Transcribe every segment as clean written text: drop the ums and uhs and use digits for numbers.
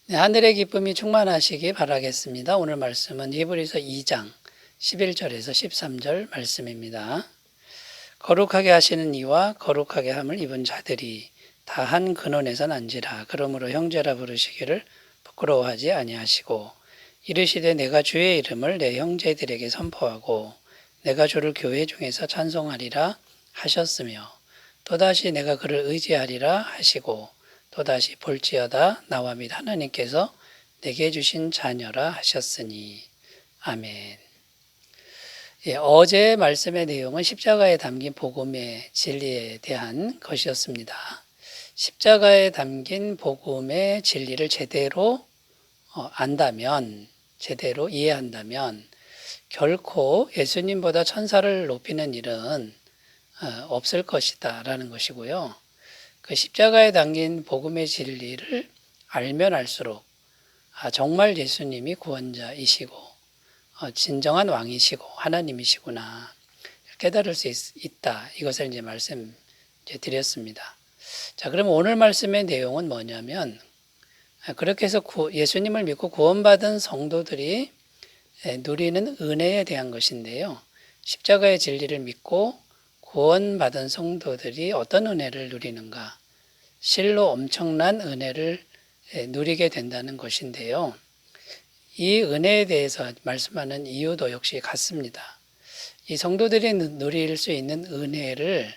네, 하늘의 기쁨이 충만하시기 바라겠습니다. 오늘 말씀은 히브리서 2장 11절에서 13절 말씀입니다. 거룩하게 하시는 이와 거룩하게 함을 입은 자들이 다 한 근원에서 난지라. 그러므로 형제라 부르시기를 부끄러워하지 아니하시고 이르시되 내가 주의 이름을 내 형제들에게 선포하고 내가 주를 교회 중에서 찬송하리라 하셨으며 또다시 내가 그를 의지하리라 하시고 또다시 볼지어다 나와 및 하나님께서 내게 주신 자녀라 하셨으니 아멘. 어제 말씀의 내용은 십자가에 담긴 복음의 진리에 대한 것이었습니다. 십자가에 담긴 복음의 진리를 제대로 안다면, 제대로 이해한다면 결코 예수님보다 천사를 높이는 일은 없을 것이다 라는 것이고요. 그 십자가에 담긴 복음의 진리를 알면 알수록 정말 예수님이 구원자이시고 진정한 왕이시고 하나님이시구나 깨달을 수 있다. 이것을 이제 드렸습니다. 자, 그럼 오늘 말씀의 내용은 뭐냐면 그렇게 해서 예수님을 믿고 구원받은 성도들이 누리는 은혜에 대한 것인데요. 십자가의 진리를 믿고 구원받은 성도들이 어떤 은혜를 누리는가? 실로 엄청난 은혜를 누리게 된다는 것인데요. 이 은혜에 대해서 말씀하는 이유도 역시 같습니다. 이 성도들이 누릴 수 있는 은혜를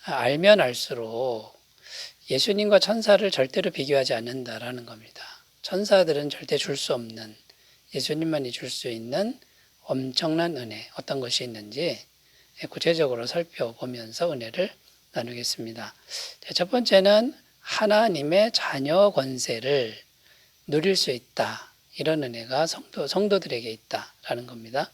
알면 알수록 예수님과 천사를 절대로 비교하지 않는다라는 겁니다. 천사들은 절대 줄 수 없는, 예수님만이 줄 수 있는 엄청난 은혜, 어떤 것이 있는지 구체적으로 살펴보면서 은혜를 나누겠습니다. 첫 번째는 하나님의 자녀 권세를 누릴 수 있다. 이런 은혜가 성도들에게 있다라는 겁니다.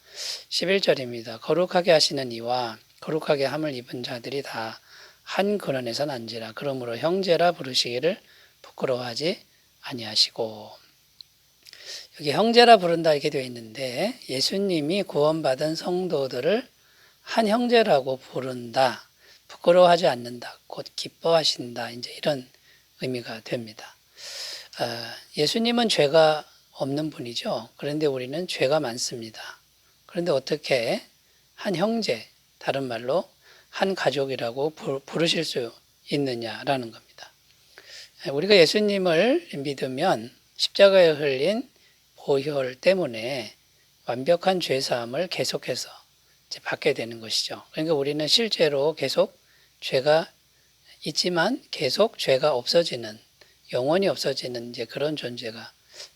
11절입니다. 거룩하게 하시는 이와 거룩하게 함을 입은 자들이 다 한 근원에서 난지라. 그러므로 형제라 부르시기를 부끄러워하지 아니하시고. 여기 형제라 부른다 이렇게 되어 있는데 예수님이 구원받은 성도들을 한 형제라고 부른다. 부끄러워하지 않는다. 곧 기뻐하신다. 이제 이런 의미가 됩니다. 예수님은 죄가 없는 분이죠. 그런데 우리는 죄가 많습니다. 그런데 어떻게 한 형제, 다른 말로 한 가족이라고 부르실 수 있느냐라는 겁니다. 우리가 예수님을 믿으면 십자가에 흘린 보혈 때문에 완벽한 죄사함을 계속해서 받게 되는 것이죠. 그러니까 우리는 실제로 계속 죄가 있지만 계속 죄가 없어지는, 영원히 없어지는 이제 그런 존재가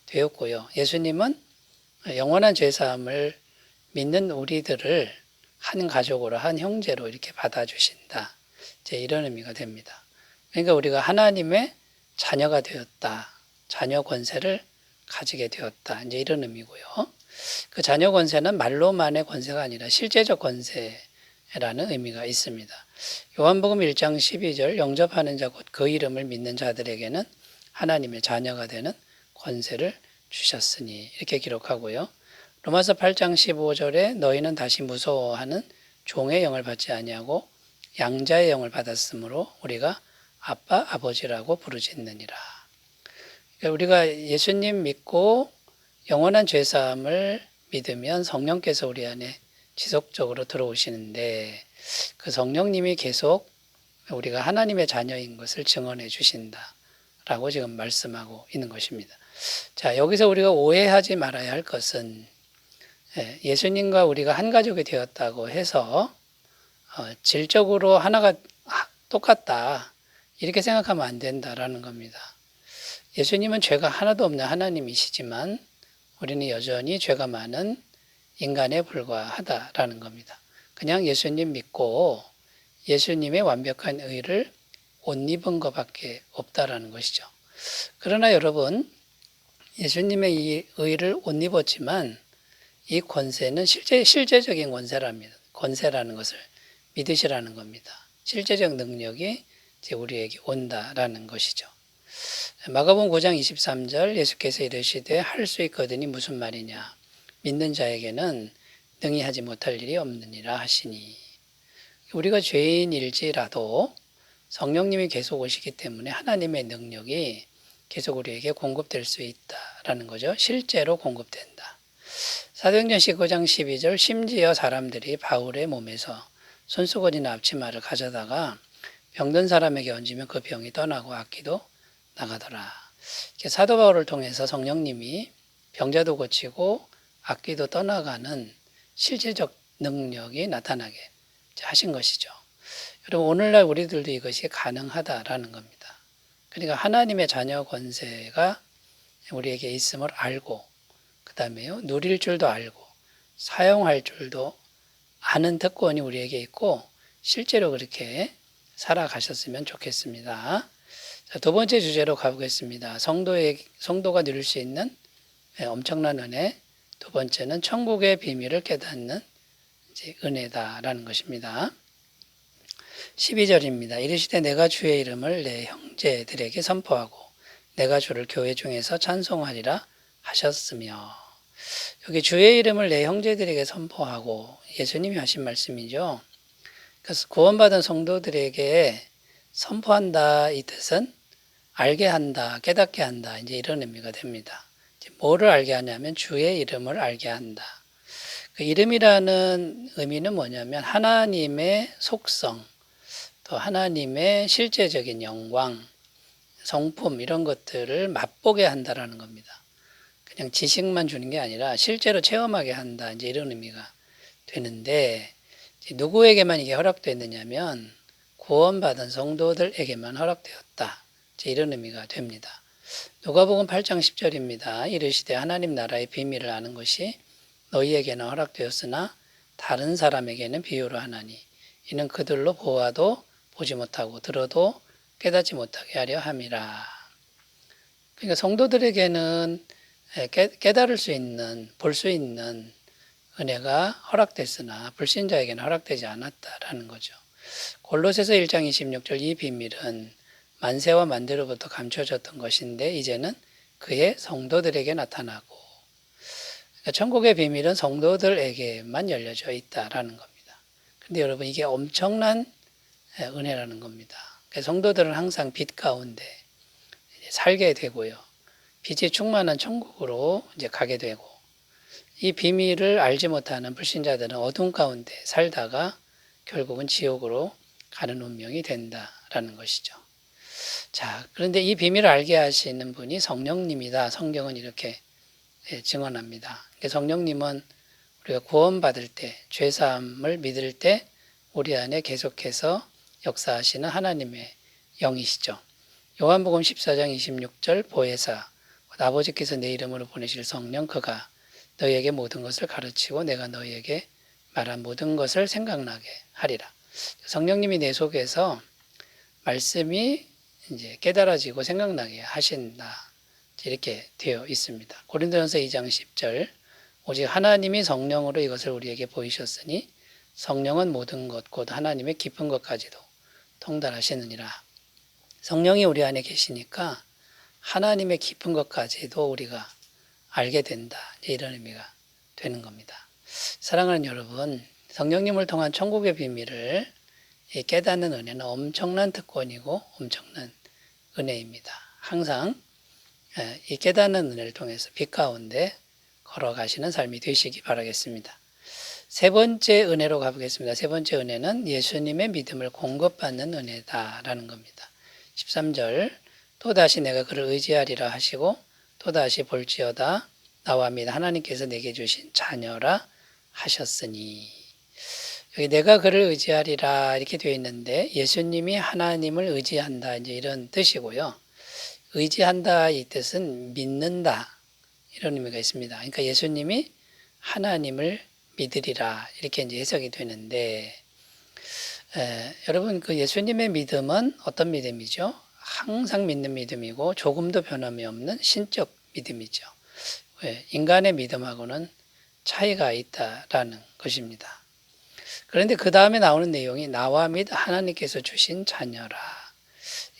되었고요. 예수님은 영원한 죄사함을 믿는 우리들을 한 가족으로, 한 형제로 이렇게 받아주신다. 이제 이런 의미가 됩니다. 그러니까 우리가 하나님의 자녀가 되었다. 자녀 권세를 가지게 되었다. 이제 이런 의미고요. 그 자녀 권세는 말로만의 권세가 아니라 실제적 권세라는 의미가 있습니다. 요한복음 1장 12절 영접하는 자 곧 그 이름을 믿는 자들에게는 하나님의 자녀가 되는 권세를 주셨으니 이렇게 기록하고요. 로마서 8장 15절에 너희는 다시 무서워하는 종의 영을 받지 아니하고 양자의 영을 받았으므로 우리가 아빠 아버지라고 부르짖느니라. 그러니까 우리가 예수님 믿고 영원한 죄사함을 믿으면 성령께서 우리 안에 지속적으로 들어오시는데 그 성령님이 계속 우리가 하나님의 자녀인 것을 증언해 주신다라고 지금 말씀하고 있는 것입니다. 자, 여기서 우리가 오해하지 말아야 할 것은 예수님과 우리가 한 가족이 되었다고 해서 질적으로 하나가 똑같다 이렇게 생각하면 안 된다라는 겁니다. 예수님은 죄가 하나도 없는 하나님이시지만 우리는 여전히 죄가 많은 인간에 불과하다라는 겁니다. 그냥 예수님 믿고 예수님의 완벽한 의를 옷 입은 것밖에 없다라는 것이죠. 그러나 여러분, 예수님의 이 의를 옷 입었지만 이 권세는 실제적인 권세랍니다. 권세라는 것을 믿으시라는 겁니다. 실제적 능력이 이제 우리에게 온다라는 것이죠. 마가복음 9장 23절 예수께서 이르시되 할 수 있거든이 무슨 말이냐. 믿는 자에게는 능히 하지 못할 일이 없느니라 하시니. 우리가 죄인일지라도 성령님이 계속 오시기 때문에 하나님의 능력이 계속 우리에게 공급될 수 있다라는 거죠. 실제로 공급된다. 사도행전 19장 12절 심지어 사람들이 바울의 몸에서 손수건이나 앞치마를 가져다가 병든 사람에게 얹으면 그 병이 떠나고 악기도 나가더라. 사도 바울을 통해서 성령님이 병자도 고치고 악기도 떠나가는 실제적 능력이 나타나게 하신 것이죠. 여러분 오늘날 우리들도 이것이 가능하다라는 겁니다. 그러니까 하나님의 자녀 권세가 우리에게 있음을 알고 그 다음에요 누릴 줄도 알고 사용할 줄도 아는 특권이 우리에게 있고 실제로 그렇게 살아가셨으면 좋겠습니다. 자, 두 번째 주제로 가보겠습니다. 성도가 누릴 수 있는 엄청난 은혜. 두 번째는 천국의 비밀을 깨닫는 이제 은혜다라는 것입니다. 12절입니다. 이르시되 내가 주의 이름을 내 형제들에게 선포하고 내가 주를 교회 중에서 찬송하리라 하셨으며, 여기 주의 이름을 내 형제들에게 선포하고 예수님이 하신 말씀이죠. 그래서 구원받은 성도들에게 선포한다 이 뜻은 알게 한다, 깨닫게 한다 이제 이런 의미가 됩니다. 뭐를 알게 하냐면 주의 이름을 알게 한다. 그 이름이라는 의미는 뭐냐면 하나님의 속성, 또 하나님의 실제적인 영광, 성품 이런 것들을 맛보게 한다라는 겁니다. 그냥 지식만 주는 게 아니라 실제로 체험하게 한다 이제 이런 의미가 되는데, 누구에게만 이게 허락됐느냐면 구원받은 성도들에게만 허락되었다 이제 이런 의미가 됩니다. 누가복음 8장 10절입니다. 이르시되 하나님 나라의 비밀을 아는 것이 너희에게는 허락되었으나 다른 사람에게는 비유로 하나니 이는 그들로 보아도 보지 못하고 들어도 깨닫지 못하게 하려 함이라. 그러니까 성도들에게는 깨달을 수 있는, 볼 수 있는 은혜가 허락됐으나 불신자에게는 허락되지 않았다라는 거죠. 골로새서 1장 26절 이 비밀은 만세와 만대로부터 감춰졌던 것인데 이제는 그의 성도들에게 나타나고, 그러니까 천국의 비밀은 성도들에게만 열려져 있다라는 겁니다. 그런데 여러분 이게 엄청난 은혜라는 겁니다. 성도들은 항상 빛 가운데 살게 되고요. 빛이 충만한 천국으로 이제 가게 되고, 이 비밀을 알지 못하는 불신자들은 어둠 가운데 살다가 결국은 지옥으로 가는 운명이 된다라는 것이죠. 자, 그런데 이 비밀을 알게 하시는 분이 성령님이다. 성경은 이렇게 증언합니다. 성령님은 우리가 구원받을 때, 죄사함을 믿을 때 우리 안에 계속해서 역사하시는 하나님의 영이시죠. 요한복음 14장 26절 보혜사 아버지께서 내 이름으로 보내실 성령 그가 너희에게 모든 것을 가르치고 내가 너희에게 말한 모든 것을 생각나게 하리라. 성령님이 내 속에서 말씀이 이제 깨달아지고 생각나게 하신다. 이렇게 되어 있습니다. 고린도전서 2장 10절 오직 하나님이 성령으로 이것을 우리에게 보이셨으니 성령은 모든 것 곧 하나님의 깊은 것까지도 통달하시느니라. 성령이 우리 안에 계시니까 하나님의 깊은 것까지도 우리가 알게 된다. 이런 의미가 되는 겁니다. 사랑하는 여러분, 성령님을 통한 천국의 비밀을 깨닫는 은혜는 엄청난 특권이고 엄청난 은혜입니다. 항상 이 깨닫는 은혜를 통해서 빛 가운데 걸어가시는 삶이 되시기 바라겠습니다. 세 번째 은혜로 가보겠습니다. 세 번째 은혜는 예수님의 믿음을 공급받는 은혜다라는 겁니다. 13절 또다시 내가 그를 의지하리라 하시고 또다시 볼지어다 나와 및 하나님께서 내게 주신 자녀라 하셨으니, 여기 내가 그를 의지하리라 이렇게 되어 있는데 예수님이 하나님을 의지한다 이제 이런 뜻이고요. 의지한다 이 뜻은 믿는다 이런 의미가 있습니다. 그러니까 예수님이 하나님을 믿으리라 이렇게 이제 해석이 되는데, 여러분 그 예수님의 믿음은 어떤 믿음이죠? 항상 믿는 믿음이고 조금도 변함이 없는 신적 믿음이죠. 인간의 믿음하고는 차이가 있다라는 것입니다. 그런데 그 다음에 나오는 내용이 나와 및 하나님께서 주신 자녀라.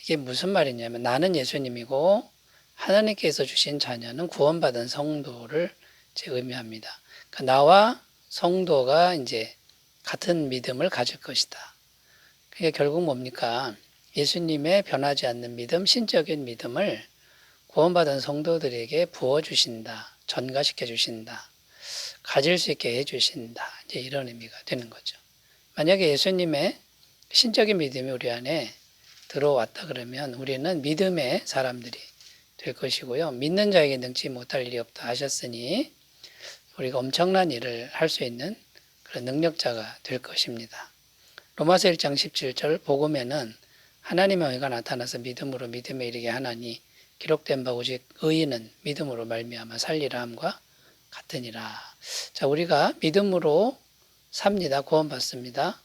이게 무슨 말이냐면 나는 예수님이고 하나님께서 주신 자녀는 구원받은 성도를 의미합니다. 그러니까 나와 성도가 이제 같은 믿음을 가질 것이다. 그게 결국 뭡니까? 예수님의 변하지 않는 믿음, 신적인 믿음을 구원받은 성도들에게 부어주신다, 전가시켜 주신다, 가질 수 있게 해주신다. 이제 이런 의미가 되는 거죠. 만약에 예수님의 신적인 믿음이 우리 안에 들어왔다 그러면 우리는 믿음의 사람들이 될 것이고요. 믿는 자에게 능치 못할 일이 없다 하셨으니 우리가 엄청난 일을 할 수 있는 그런 능력자가 될 것입니다. 로마서 1장 17절 복음에는 하나님의 의가 나타나서 믿음으로 믿음에 이르게 하나니 기록된 바 오직 의인은 믿음으로 말미암아 살리라 함과 같으니라. 자, 우리가 믿음으로 삽니다. 구원받습니다.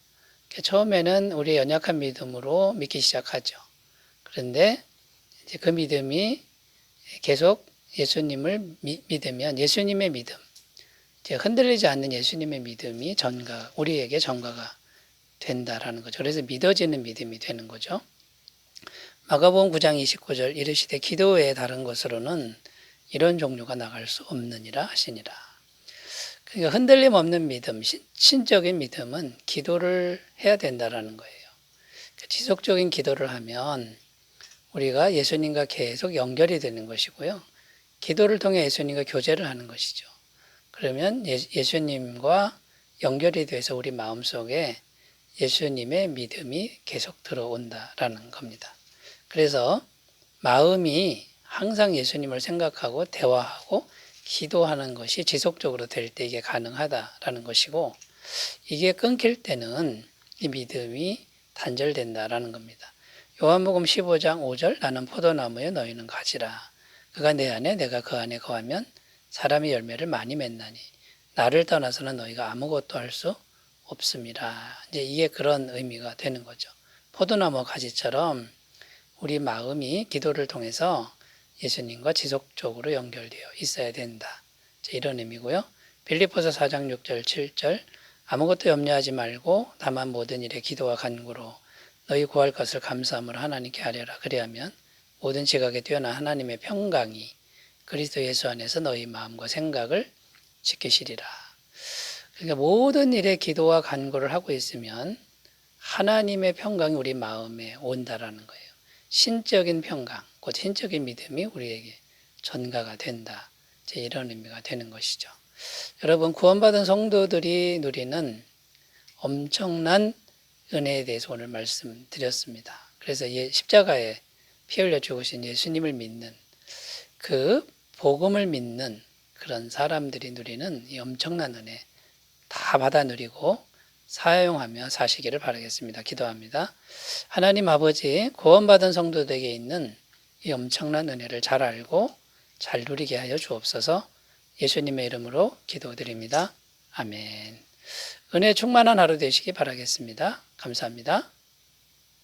처음에는 우리의 연약한 믿음으로 믿기 시작하죠. 그런데 이제 그 믿음이 계속 예수님을 믿으면 예수님의 믿음, 이제 흔들리지 않는 예수님의 믿음이 우리에게 전가가 된다라는 거죠. 그래서 믿어지는 믿음이 되는 거죠. 마가복음 9장 29절 이르시되 기도 외에 다른 것으로는 이런 종류가 나갈 수 없느니라 하시니라. 그러니까 흔들림 없는 믿음, 신적인 믿음은 기도를 해야 된다라는 거예요. 지속적인 기도를 하면 우리가 예수님과 계속 연결이 되는 것이고요. 기도를 통해 예수님과 교제를 하는 것이죠. 그러면 예수님과 연결이 돼서 우리 마음속에 예수님의 믿음이 계속 들어온다라는 겁니다. 그래서 마음이 항상 예수님을 생각하고 대화하고 기도하는 것이 지속적으로 될 때 이게 가능하다라는 것이고, 이게 끊길 때는 이 믿음이 단절된다라는 겁니다. 요한복음 15장 5절 나는 포도나무에 너희는 가지라. 그가 내 안에 내가 그 안에 거하면 사람이 열매를 많이 맺나니 나를 떠나서는 너희가 아무것도 할 수 없습니다. 이제 이게 그런 의미가 되는 거죠. 포도나무 가지처럼 우리 마음이 기도를 통해서 예수님과 지속적으로 연결되어 있어야 된다. 이런 의미고요. 빌립보서 4장 6절 7절 아무것도 염려하지 말고 다만 모든 일에 기도와 간구로 너희 구할 것을 감사함으로 하나님께 아뢰라. 그리하면 모든 지각에 뛰어난 하나님의 평강이 그리스도 예수 안에서 너희 마음과 생각을 지키시리라. 그러니까 모든 일에 기도와 간구를 하고 있으면 하나님의 평강이 우리 마음에 온다라는 거예요. 신적인 평강, 곧 신적인 믿음이 우리에게 전가가 된다. 이런 의미가 되는 것이죠. 여러분, 구원받은 성도들이 누리는 엄청난 은혜에 대해서 오늘 말씀드렸습니다. 그래서 십자가에 피 흘려 죽으신 예수님을 믿는 그 복음을 믿는 그런 사람들이 누리는 이 엄청난 은혜 다 받아 누리고 사용하며 사시기를 바라겠습니다. 기도합니다. 하나님 아버지, 구원받은 성도들에게 있는 이 엄청난 은혜를 잘 알고 잘 누리게 하여 주옵소서. 예수님의 이름으로 기도드립니다. 아멘. 은혜 충만한 하루 되시기 바라겠습니다. 감사합니다.